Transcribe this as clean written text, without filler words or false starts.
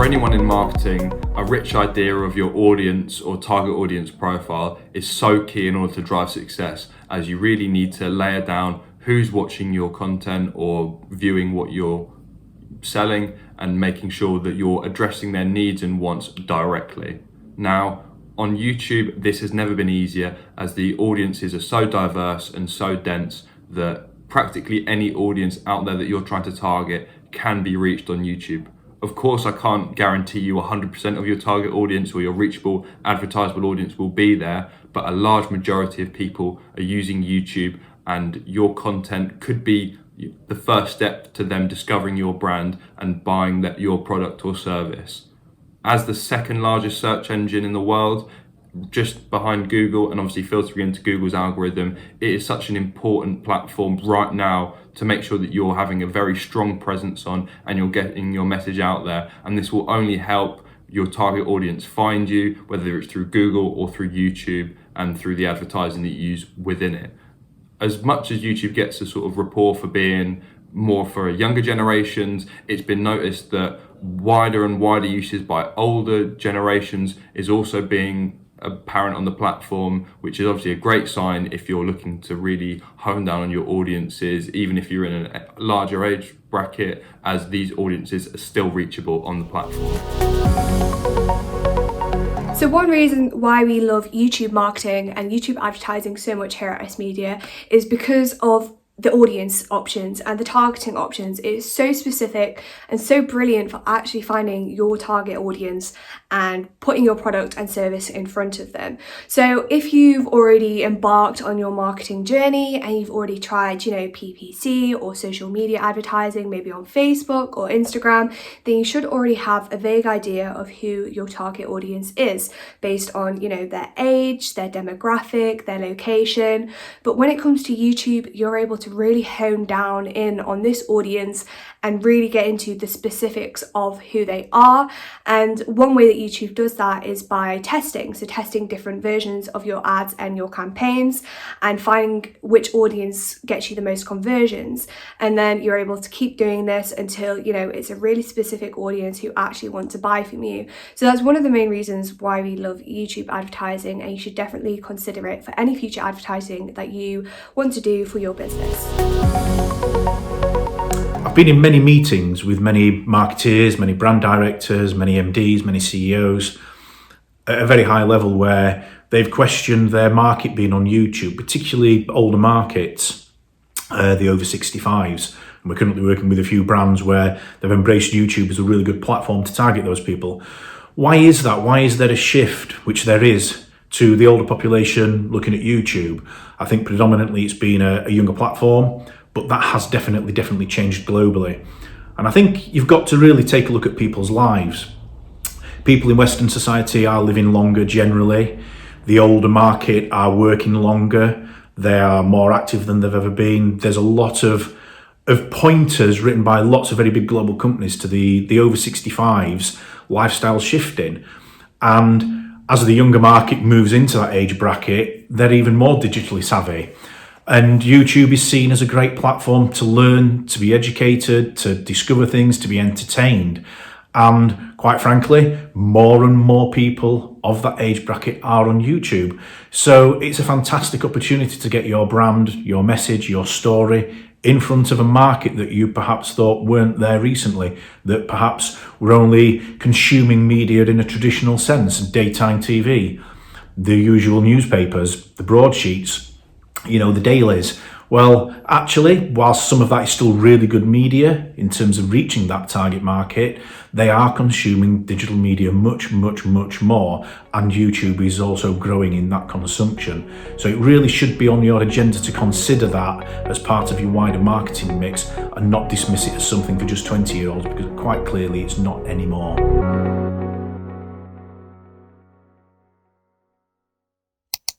For anyone in marketing, a rich idea of your audience or target audience profile is so key in order to drive success, as you really need to layer down who's watching your content or viewing what you're selling and making sure that you're addressing their needs and wants directly. Now, on YouTube, this has never been easier, as the audiences are so diverse and so dense that practically any audience out there that you're trying to target can be reached on YouTube. Of course, I can't guarantee you 100% of your target audience or your reachable advertisable audience will be there, but a large majority of people are using YouTube, and your content could be the first step to them discovering your brand and buying your product or service. As the second largest search engine in the world, just behind Google, and obviously filtering into Google's algorithm, it is such an important platform right now to make sure that you're having a very strong presence on and you're getting your message out there. And this will only help your target audience find you, whether it's through Google or through YouTube and through the advertising that you use within it. As much as YouTube gets a sort of rapport for being more for younger generations, it's been noticed that wider and wider uses by older generations is also being apparent on the platform, which is obviously a great sign if you're looking to really hone down on your audiences, even if you're in a larger age bracket, as these audiences are still reachable on the platform. So one reason why we love YouTube marketing and YouTube advertising so much here at S.media is because of the audience options and the targeting options. It is so specific and so brilliant for actually finding your target audience and putting your product and service in front of them. So if you've already embarked on your marketing journey and you've already tried, PPC or social media advertising, maybe on Facebook or Instagram, then you should already have a vague idea of who your target audience is based on, their age, their demographic, their location. But when it comes to YouTube, you're able to really hone down in on this audience and really get into the specifics of who they are. And one way that YouTube does that is by testing. So testing different versions of your ads and your campaigns and finding which audience gets you the most conversions. And then you're able to keep doing this until, it's a really specific audience who actually want to buy from you. So that's one of the main reasons why we love YouTube advertising, and you should definitely consider it for any future advertising that you want to do for your business. I've been in many meetings with many marketeers, many brand directors, many MDs, many CEOs at a very high level, where they've questioned their market being on YouTube, particularly older markets, the over 65s. And we're currently working with a few brands where they've embraced YouTube as a really good platform to target those people. Why is that? Why is there a shift, which there is, to the older population looking at YouTube? I think predominantly it's been a younger platform, but that has definitely changed globally. And I think you've got to really take a look at people's lives. People in Western society are living longer generally. The older market are working longer. They are more active than they've ever been. There's a lot of pointers written by lots of very big global companies to the over 65s lifestyle shifting. And as the younger market moves into that age bracket, they're even more digitally savvy. And YouTube is seen as a great platform to learn, to be educated, to discover things, to be entertained. And quite frankly, more and more people of that age bracket are on YouTube. So it's a fantastic opportunity to get your brand, your message, your story in front of a market that you perhaps thought weren't there recently, that perhaps were only consuming media in a traditional sense, daytime TV, the usual newspapers, the broadsheets, the dailies. Well, actually, whilst some of that is still really good media in terms of reaching that target market, they are consuming digital media much more, and YouTube is also growing in that consumption. So it really should be on your agenda to consider that as part of your wider marketing mix and not dismiss it as something for just 20-year-olds, because quite clearly it's not anymore.